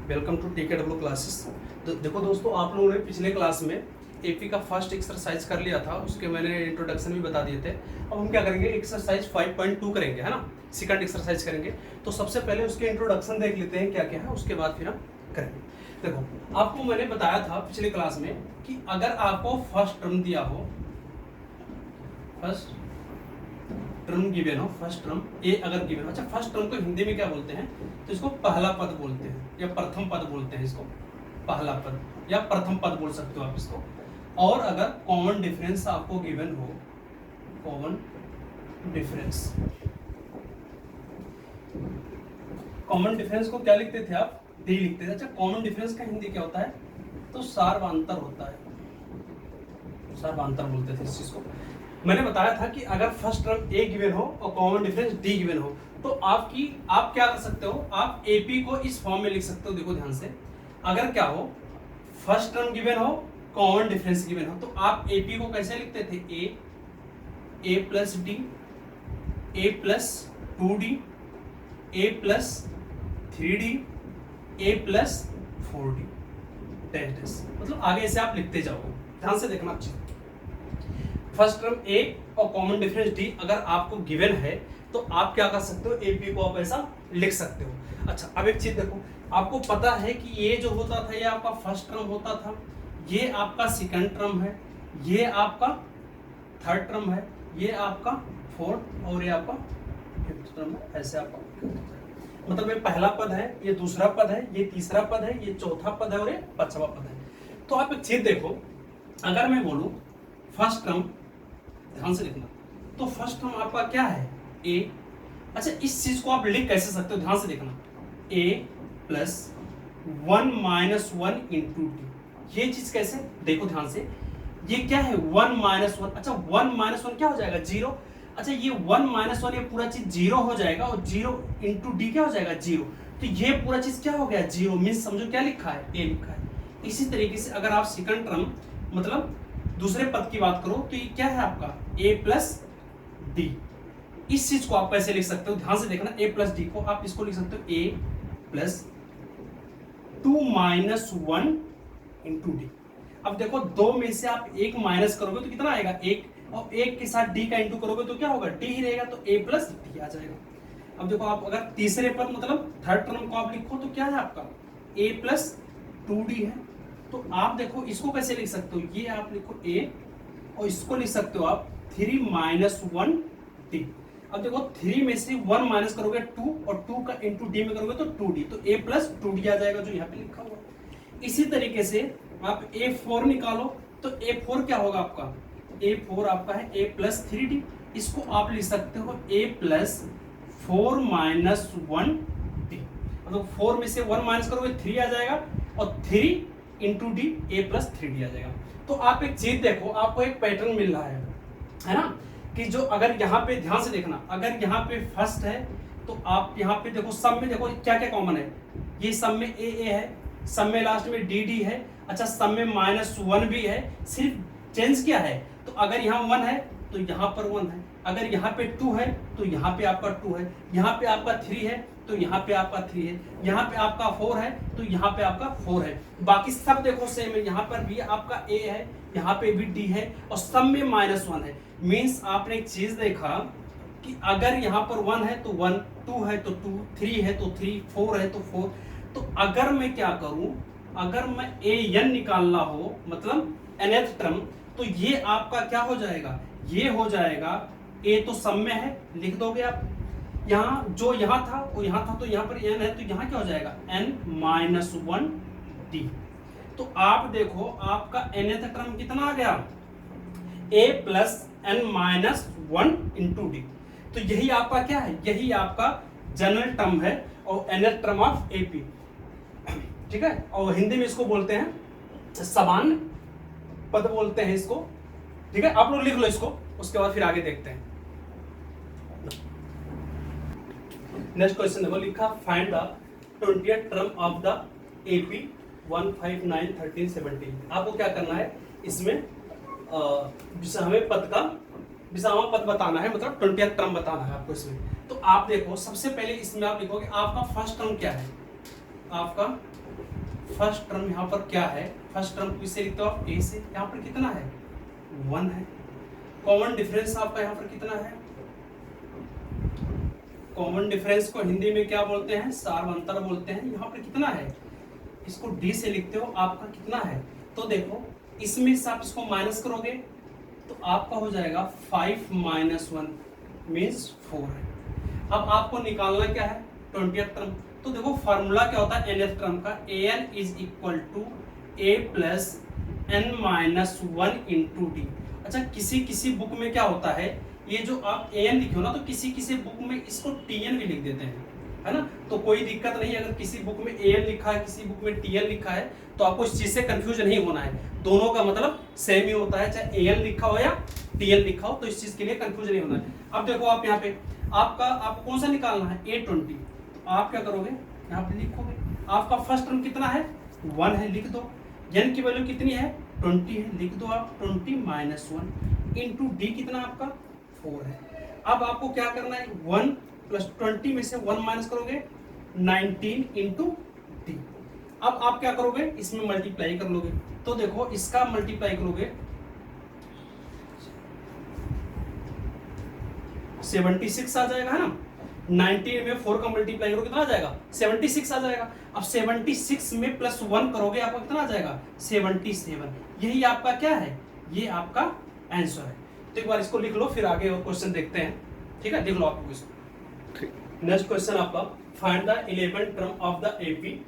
Welcome to TKW classes. तो देखो दोस्तों, आप लोगों ने पिछले क्लास में एपी का फर्स्ट एक्सरसाइज कर लिया था, उसके मैंने इंट्रोडक्शन भी बता दिए थे। अब हम क्या करेंगे, एक्सरसाइज 5.2 करेंगे, है ना। सेकंड एक्सरसाइज करेंगे। तो सबसे पहले उसके इंट्रोडक्शन देख लेते हैं क्या क्या है, उसके बाद फिर हम करेंगे। देखो, आपको मैंने बताया था पिछले क्लास में कि अगर आपको फर्स्ट टर्म दिया हो, फर्स्ट टर्म गिवन हो, फर्स्ट टर्म ए अगर गिवन हो, अच्छा फर्स्ट टर्म को हिंदी में क्या बोलते हैं, तो इसको पहला पद बोलते हैं या प्रथम पद बोलते हैं। इसको पहला पद या प्रथम पद बोल सकते हो आप इसको। और अगर कॉमन डिफरेंस आपको गिवन हो, कॉमन डिफरेंस, कॉमन डिफरेंस को क्या लिखते थे आप, डी लिखते थे। अच्छा, कॉमन डिफरेंस का हिंदी क्या होता है, तो सार्वंतर होता है, सार्वंतर बोलते थे इस चीज को। मैंने बताया था कि अगर फर्स्ट टर्म ए गिवन हो और कॉमन डिफरेंस डी गिवन हो, तो आप क्या कर सकते हो, आप एपी को इस फॉर्म में लिख सकते हो। देखो ध्यान से, अगर क्या हो, फर्स्ट टर्म गिवन हो, कॉमन डिफरेंस गिवन हो, तो आप एपी को कैसे लिखते थे, ए प्लस डी, ए प्लस 2d, ए प्लस 3d, ए प्लस 4d, मतलब आगे से आप लिखते जाओगे। ध्यान से देखना अच्छे। फर्स्ट टर्म ए और कॉमन डिफरेंस डी अगर आपको गिवन है, तो आप क्या कर सकते हो, एपी को आप ऐसा लिख सकते हो। अच्छा, अब एक चीज देखो, आपको पता है कि ये जो होता था, ये आपका फर्स्ट टर्म होता था, ये आपका सेकंड टर्म है, ये आपका थर्ड टर्म है, ये आपका फोर्थ और ये आपका फिफ्थ टर्म है। ऐसे आपका मतलब ये पहला पद है, ये दूसरा पद है, ये तीसरा पद है, ये चौथा पद है और ये पांचवा पद है। तो आप एक चीज देखो, अगर मैं बोलूं फर्स्ट टर्म, ध्यान से देखना, तो फर्स्ट टर्म आपका क्या है, ए। अच्छा, इस चीज को आप लिख कैसे सकते हो, ध्यान से देखना, ए प्लस 1 माइनस 1 इंटू डी। ये चीज कैसे, देखो ध्यान से, ये क्या है 1 माइनस 1। अच्छा, 1 माइनस 1 क्या हो जाएगा, 0। अच्छा, ये 1 माइनस 1, ये पूरा चीज 0 हो जाएगा और 0 इंटू डी क्या हो जाएगा, 0। तो ये पूरा चीज क्या हो गया, 0। मीन्स समझो क्या लिखा है, ए लिखा है। इसी तरीके से अगर आप सेकंड टर्म मतलब दूसरे पद की बात करो, तो ये क्या है आपका, a प्लस डी। इस चीज को आप कैसे लिख सकते हो, ध्यान से देखना, a प्लस डी को आप इसको लिख सकते हो a plus 2 minus 1 into D. अब देखो, दो में से आप एक माइनस करोगे तो कितना आएगा, एक, और एक के साथ डी का इंटू करोगे तो क्या होगा, डी ही रहेगा, तो a प्लस डी आ जाएगा। अब देखो, आप अगर तीसरे पद मतलब थर्ड टर्म को आप लिखो तो क्या है आपका, a प्लस 2d है। तो आप देखो इसको कैसे लिख सकते हो, ये आप लिखो a और इसको लिख सकते हो आप 3 माइनस 1 d। अब देखो 3 में से 1 माइनस करोगे 2 और 2 का इंटू डी में करोगे तो 2d, तो a प्लस 2d आ जाएगा जो यहाँ पे लिखा हुआ। इसी तरीके से आप a4 निकालो, तो a4 क्या होगा आपका, a4 आपका है a प्लस 3d। इसको आप लिख सकते हो a प्लस 4 माइनस 1 d। मतलब 4 में से 1 माइनस करोगे 3 आ जाएगा और 3 इंटू डी, ए प्लस 3d आ जाएगा। तो आप एक चीज देखो, आपको एक पैटर्न मिल रहा है ना, कि जो अगर यहाँ पे ध्यान से देखना, अगर यहाँ पे फर्स्ट है तो आप यहाँ पे देखो, सब में देखो क्या क्या कॉमन है, ये सब में ए है, सब में लास्ट में डी डी है। अच्छा, सब में -1 भी है, सिर्फ चेंज क्या है, तो अगर यहाँ 1 है तो यहाँ पर 1 है, अगर यहाँ पे 2 है तो यहाँ पे आपका 2 है, यहाँ पे आपका 3 है तो यहाँ पे आपका 3 है, यहाँ पे आपका 4 है तो यहाँ पे आपका 4 है। बाकी सब देखो सेम है, यहाँ पर भी आपका a है, यहाँ पे भी d है और सब में -1 है। मीन्स आपने एक चीज देखा कि अगर यहाँ पर 1 है तो 1, 2 है तो 2, 3 है तो 3, 4 है तो 4। तो अगर मैं क्या करूं, अगर मैं an निकालना हो मतलब nth टर्म, तो ये आपका क्या हो जाएगा, ये हो जाएगा a तो सब में है, लिख दोगे आप, यहाँ जो यहाँ था वो यहाँ था, तो यहाँ पर n है तो यहाँ क्या हो जाएगा, n माइनस 1 d। तो आप देखो आपका nth टर्म कितना आ गया, a plus n minus 1 into D. तो यही आपका क्या है, यही आपका जनरल टर्म है और nth टर्म ऑफ एपी, ठीक है। और हिंदी में इसको बोलते हैं समान पद बोलते हैं इसको, ठीक है। आप लोग लिख लो इसको, उसके बाद फिर आगे देखते हैं। नेक्स्ट क्वेश्चन देखो, लिखा find the 20th term of the AP 1, 5, 9, 13, 17। आपको क्या करना है इसमें, हमें पद का विषम पद बताना है, मतलब 20th टर्म बताना है आपको इसमें। तो आप देखो, सबसे पहले इसमें आप लिखोगे आपका फर्स्ट टर्म क्या है, आपका फर्स्ट टर्म यहाँ पर क्या है, फर्स्ट टर्म किससे लिखते हो आप, ए से, यहाँ पर कितना है 1 है। कॉमन डिफरेंस आपका यहाँ पर कितना है, कॉमन डिफरेंस को हिंदी में क्या बोलते हैं, सार्वंतर बोलते हैं। यहाँ पर कितना है, इसको डी से लिखते हो, आपका कितना है, तो देखो इसमें से आप इसको माइनस करोगे तो आपका हो जाएगा 5 - 1 मीन्स 4 है। अब आपको निकालना क्या है 20th टर्म। तो देखो फार्मूला क्या होता है nth टर्म का, an is equal to a plus n minus 1 into d. अच्छा किसी बुक में क्या होता है, ये जो आप an लिखे हो ना, तो किसी बुक में इसको tn भी लिख देते हैं, है ना। तो कोई दिक्कत नहीं है, अगर किसी बुक में an लिखा है, किसी बुक में tn लिखा है, तो आपको इस चीज से कंफ्यूज नहीं होना है, दोनों का मतलब सेम ही होता है, चाहे an लिखा हो या tn लिखा हो, तो इस चीज के लिए कंफ्यूज नहीं होना है। अब देखो आप यहाँ पे आपको कौन सा निकालना है, a20। आप क्या करोगे, यहाँ पे लिखोगे, आपका फर्स्ट टर्म कितना है 1 है, लिख दो। n की वैल्यू कितनी है 20 है, लिख दो आप 20 माइनस 1 इंटू डी कितना आपका 4 है। अब आपको क्या करना है, 1 प्लस 20 में से 1 माइनस करोगे 19 इंटू डी। अब आप क्या करोगे, इसमें मल्टीप्लाई कर लोगे, तो देखो इसका मल्टीप्लाई करोगे 76 आ जाएगा, है ना। 19 में 4 का मल्टीप्लाई करोगे कितना आ जाएगा 76 आ जाएगा। अब 76 में प्लस 1 करोगे आपका कितना आ जाएगा 77। यही आपका क्या है, ये आपका आंसर है। तो एक बार इसको लिख लो, फिर आगे और क्वेश्चन देखते हैं, ठीक है। देख लो आपको इसको। नेक्स्ट क्वेश्चन आपका, find the 11th term of the AP.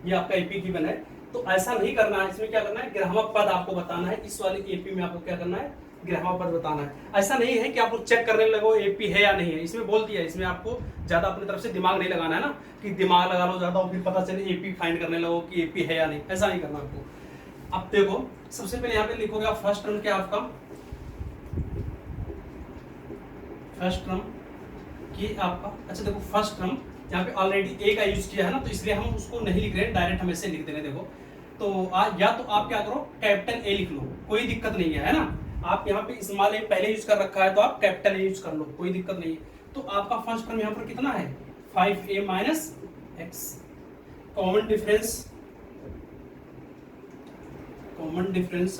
ये आपका एपी गिवन है, तो ऐसा नहीं करना है, इसमें क्या करना है ग्रामक पद आपको बताना है। इस वाले एपी में आपको क्या करना है, ग्रामक पद बताना है। ऐसा नहीं है कि आप लोग चेक करने लगो एपी है या नहीं है, इसमें बोल दिया, इसमें आपको ज्यादा अपनी तरफ से दिमाग नहीं लगाना है ना, कि दिमाग लगा लो ज्यादा और फिर पता चले एपी फाइंड करने लगो कि एपी है या नहीं, ऐसा नहीं करना आपको। अब देखो सबसे पहले यहाँ पे लिखोगे आप फर्स्ट टर्म क्या आपका, फर्स्ट टर्म की आपका, अच्छा देखो फर्स्ट टर्म यहाँ पे ऑलरेडी ए का यूज किया है ना, तो इसलिए हम उसको नहीं लिख रहे, डायरेक्ट हम ऐसे लिख दे रहे। देखो तो या तो आप क्या करो कैपिटल ए लिख लो, कोई दिक्कत नहीं है ना। आप यहाँ पे स्मॉल ए पहले यूज कर रखा है, तो आप कैपिटल ए यूज कर लो, कोई दिक्कत नहीं है। तो आपका फर्स्ट टर्म यहाँ पर कितना है 5a minus x. Common difference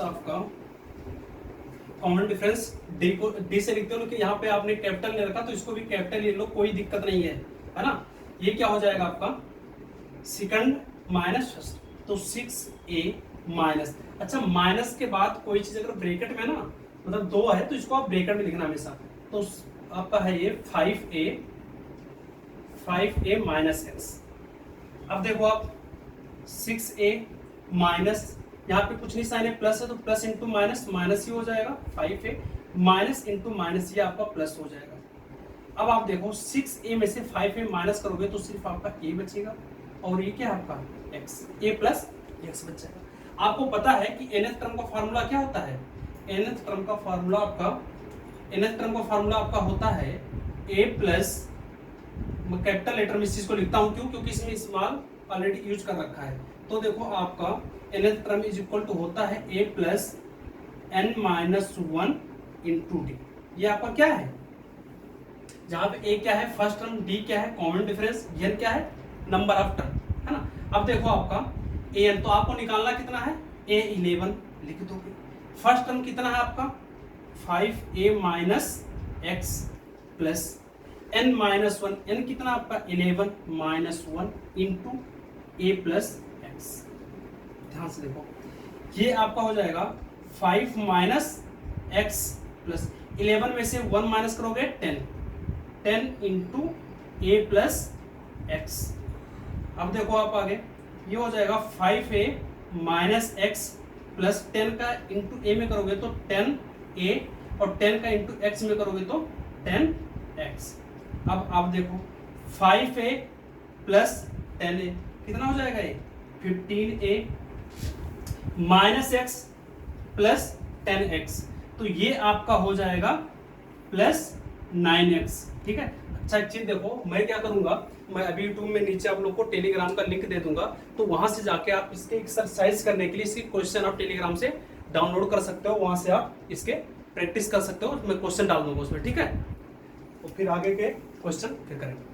आपका, कॉमन डिफरेंस डी को डी से लिखते हो कि यहाँ पे आपने कैपिटल ले रखा, तो इसको भी कैपिटल ले लो, कोई दिक्कत नहीं है, है ना। ये क्या हो जाएगा आपका सेकंड माइनस फर्स्ट, तो 6a माइनस। अच्छा माइनस के बाद कोई चीज अगर ब्रैकेट में ना, मतलब 2 है, तो इसको आप ब्रैकेट में लिखना हमेशा। तो आपका है ये 5a माइनस एक्स। अब देखो आप 6a माइनस, यहाँ पे कुछ नहीं साइन है, प्लस है, तो प्लस इंटू माइनस माइनस ही हो जाएगा, 5a माइनस इंटू माइनस, ये आपका प्लस हो जाएगा। अब आप देखो 6a में से 5a माइनस करोगे तो सिर्फ आपका a बचेगा, और ये क्या है आपका x, a प्लस x बच जाएगा। आपको पता है कि nth टर्म का फार्मूला क्या होता है, nth टर्म का फार्मूला आपका होता है a प्लस, मैं कैपिटल लेटर में इस चीज को लिखता हूँ, क्यों, क्योंकि इसमें स्मॉल ऑलरेडी यूज कर रखा है। तो देखो आपका nth term is equal to होता है a plus n minus 1 into d. ये आपका क्या है, जहां पे a क्या है फर्स्ट टर्म, d क्या है कॉमन डिफरेंस, n क्या है नंबर ऑफ टर्म, है ना। अब देखो आपका an, तो आपको निकालना कितना है a11 लिख दोगे। फर्स्ट टर्म कितना है आपका 5a minus x plus n minus 1, n कितना आपका 11 minus 1 into a plus x. ध्यान से देखो ये आपका हो जाएगा 5 माइनस एक्स प्लस 11 में से 1 माइनस करोगे 10 इंटू a प्लस एक्स। अब देखो आप आगे ये हो जाएगा 5a माइनस एक्स प्लस 10 का इंटू a में करोगे तो 10a, और 10 का इंटू x में करोगे तो 10x। अब आप देखो 5a प्लस 10a कितना हो जाएगा ये 15a minus x plus 10x, तो ये आपका हो जाएगा प्लस 9x, ठीक है। अच्छा एक चीज देखो, मैं क्या करूंगा, मैं अभी यूट्यूब में नीचे आप लोग को टेलीग्राम का लिंक दे दूंगा, तो वहां से जाके आप इसके एक्सरसाइज करने के लिए इसके क्वेश्चन आप टेलीग्राम से डाउनलोड कर सकते हो, वहां से आप इसके प्रैक्टिस कर सकते हो। मैं क्वेश्चन डाल दूंगा उसमें, ठीक है। तो फिर आगे के क्वेश्चन फिर करेंगे।